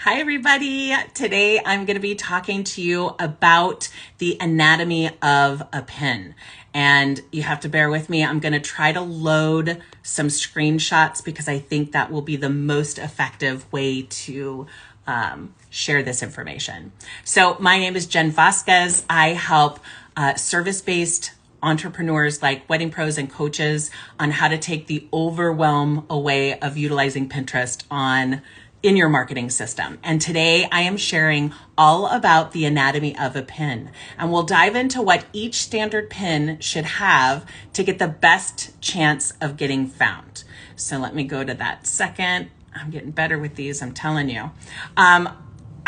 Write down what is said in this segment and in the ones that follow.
Hi, everybody. Today I'm going to be talking to you about the anatomy of a pin. And you have to bear with me. I'm going to try to load some screenshots because I think that will be the most effective way to share this information. So my name is Jen Vasquez. I help service-based entrepreneurs like wedding pros and coaches on how to take the overwhelm away of utilizing Pinterest in your marketing system. And today I am sharing all about the anatomy of a pin. And we'll dive into what each standard pin should have to get the best chance of getting found. So let me go to that second. I'm getting better with these, I'm telling you. I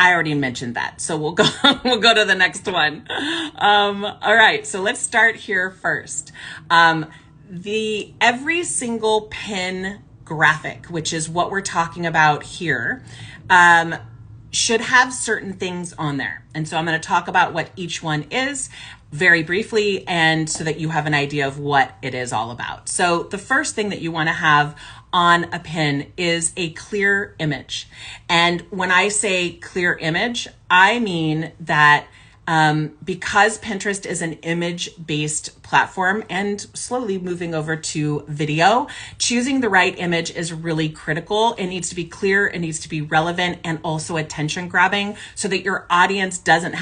already mentioned that, so we'll go to the next one. All right, so let's start here first. Every single pin graphic, which is what we're talking about here, should have certain things on there. And so I'm going to talk about what each one is very briefly, and so that you have an idea of what it is all about. So the first thing that you want to have on a pin is a clear image. And when I say clear image, I mean that because Pinterest is an image-based platform and slowly moving over to video, choosing the right image is really critical. It needs to be clear, it needs to be relevant, and also attention grabbing so that your audience doesn't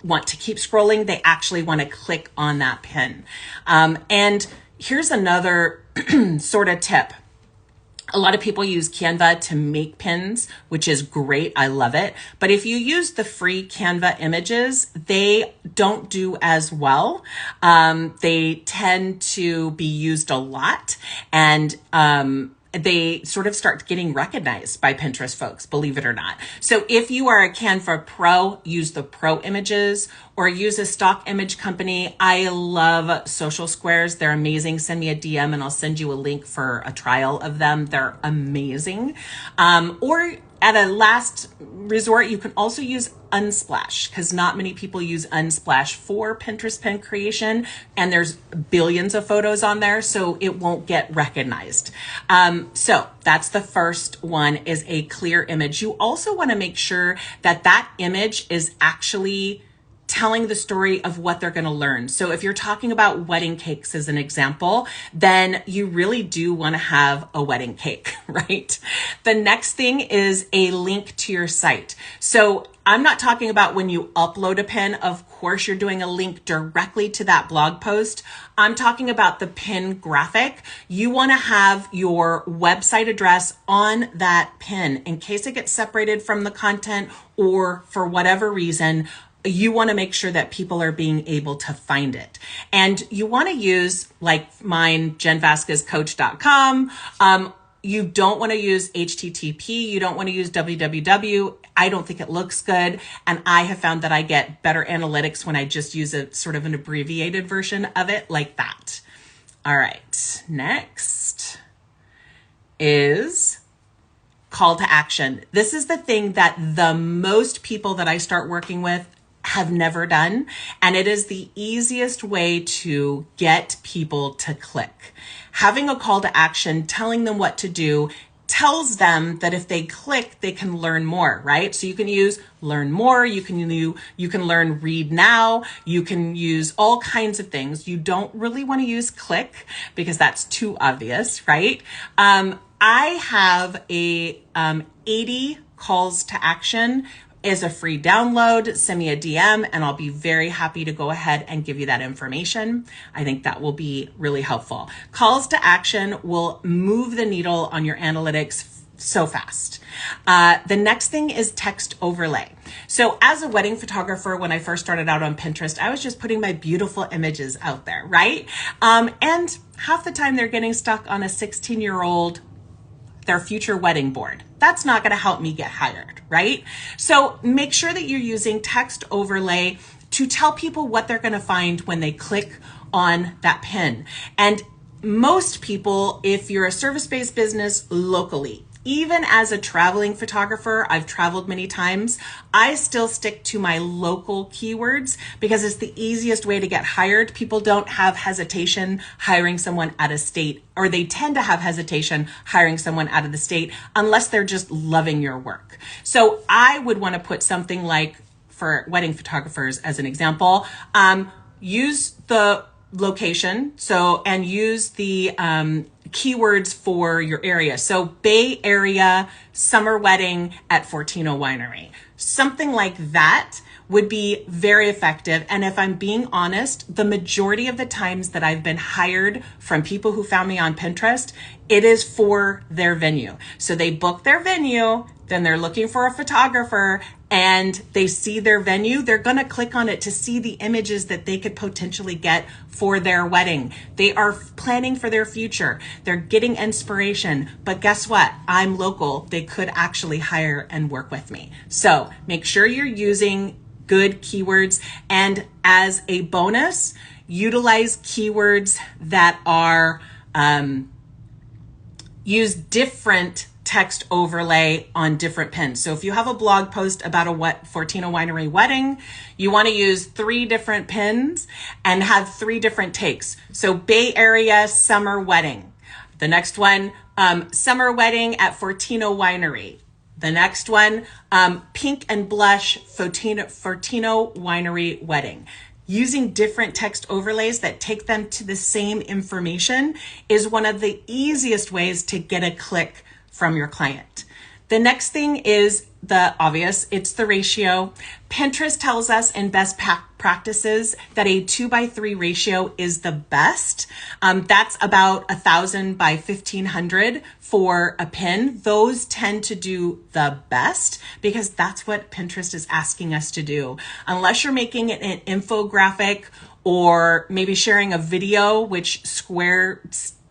want to keep scrolling. They actually want to click on that pin. And here's another sort of tip. A lot of people use Canva to make pins, which is great. I love it. But if you use the free Canva images, they don't do as well. They tend to be used a lot, and they sort of start getting recognized by Pinterest folks, believe it or not. So if you are a Canva Pro, use the Pro images or use a stock image company. I love Social Squares. They're amazing. Send me a DM and I'll send you a link for a trial of them. They're amazing. Or at a last resort, you can also use Unsplash, because not many people use Unsplash for Pinterest pin creation, and there's billions of photos on there, so it won't get recognized. So that's the first one, is a clear image. You also want to make sure that that image is actually telling the story of what they're going to learn. So if you're talking about wedding cakes as an example, then you really do want to have a wedding cake, right? The next thing is a link to your site. So I'm not talking about when you upload a pin. Of course, you're doing a link directly to that blog post. I'm talking about the pin graphic. You want to have your website address on that pin in case it gets separated from the content, or for whatever reason, you want to make sure that people are being able to find it. And you want to use, like mine, jenvasquezcoach.com. You don't want to use HTTP. You don't want to use www. I don't think it looks good. And I have found that I get better analytics when I just use a sort of an abbreviated version of it like that. All right, next is call to action. This is the thing that the most people that I start working with have never done, and it is the easiest way to get people to click. Having a call to action, telling them what to do, tells them that if they click, they can learn more, right? So you can use learn more, you can learn read now, you can use all kinds of things. You don't really want to use click because that's too obvious, right? I have a 80 calls to action is a free download. Send me a DM and I'll be very happy to go ahead and give you that information. I think that will be really helpful. Calls to action will move the needle on your analytics so fast. The next thing is text overlay. So as a wedding photographer, when I first started out on Pinterest, I was just putting my beautiful images out there, right? And half the time they're getting stuck on a 16-year-old their future wedding board. That's not going to help me get hired, right? So make sure that you're using text overlay to tell people what they're going to find when they click on that pin. And most people, if you're a service-based business locally, even as a traveling photographer, I've traveled many times, I still stick to my local keywords because it's the easiest way to get hired. People don't have hesitation hiring someone out of state, or they tend to have hesitation hiring someone out of the state unless they're just loving your work. So I would want to put something like, for wedding photographers as an example, use the location, and use the keywords for your area. So Bay Area summer wedding at Fortino Winery. Something like that would be very effective. And if I'm being honest, the majority of the times that I've been hired from people who found me on Pinterest, it is for their venue. So they book their venue, then they're looking for a photographer, and they see their venue. They're going to click on it to see the images that they could potentially get for their wedding. They are planning for their future. They're getting inspiration. But guess what? I'm local. They could actually hire and work with me. So make sure you're using good keywords. And as a bonus, utilize keywords that are, use different text overlay on different pins. So if you have a blog post about a Fortino Winery wedding, you want to use 3 different pins and have 3 different takes. So Bay Area summer wedding. The next one, summer wedding at Fortino Winery. The next one, pink and blush Fortino Winery wedding. Using different text overlays that take them to the same information is one of the easiest ways to get a click from your client. The next thing is the obvious, it's the ratio. Pinterest tells us in best practices that a 2:3 ratio is the best. That's about 1,000 by 1,500 for a pin. Those tend to do the best because that's what Pinterest is asking us to do. Unless you're making it an infographic or maybe sharing a video, which Square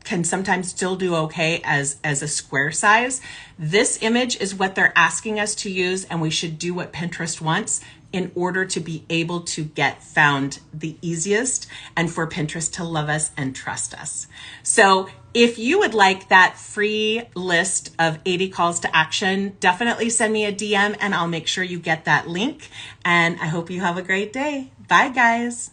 can sometimes still do okay as a square size. This image is what they're asking us to use, and we should do what Pinterest wants in order to be able to get found the easiest and for Pinterest to love us and trust us. So if you would like that free list of 80 calls to action, definitely send me a DM and I'll make sure you get that link. And I hope you have a great day. Bye, guys.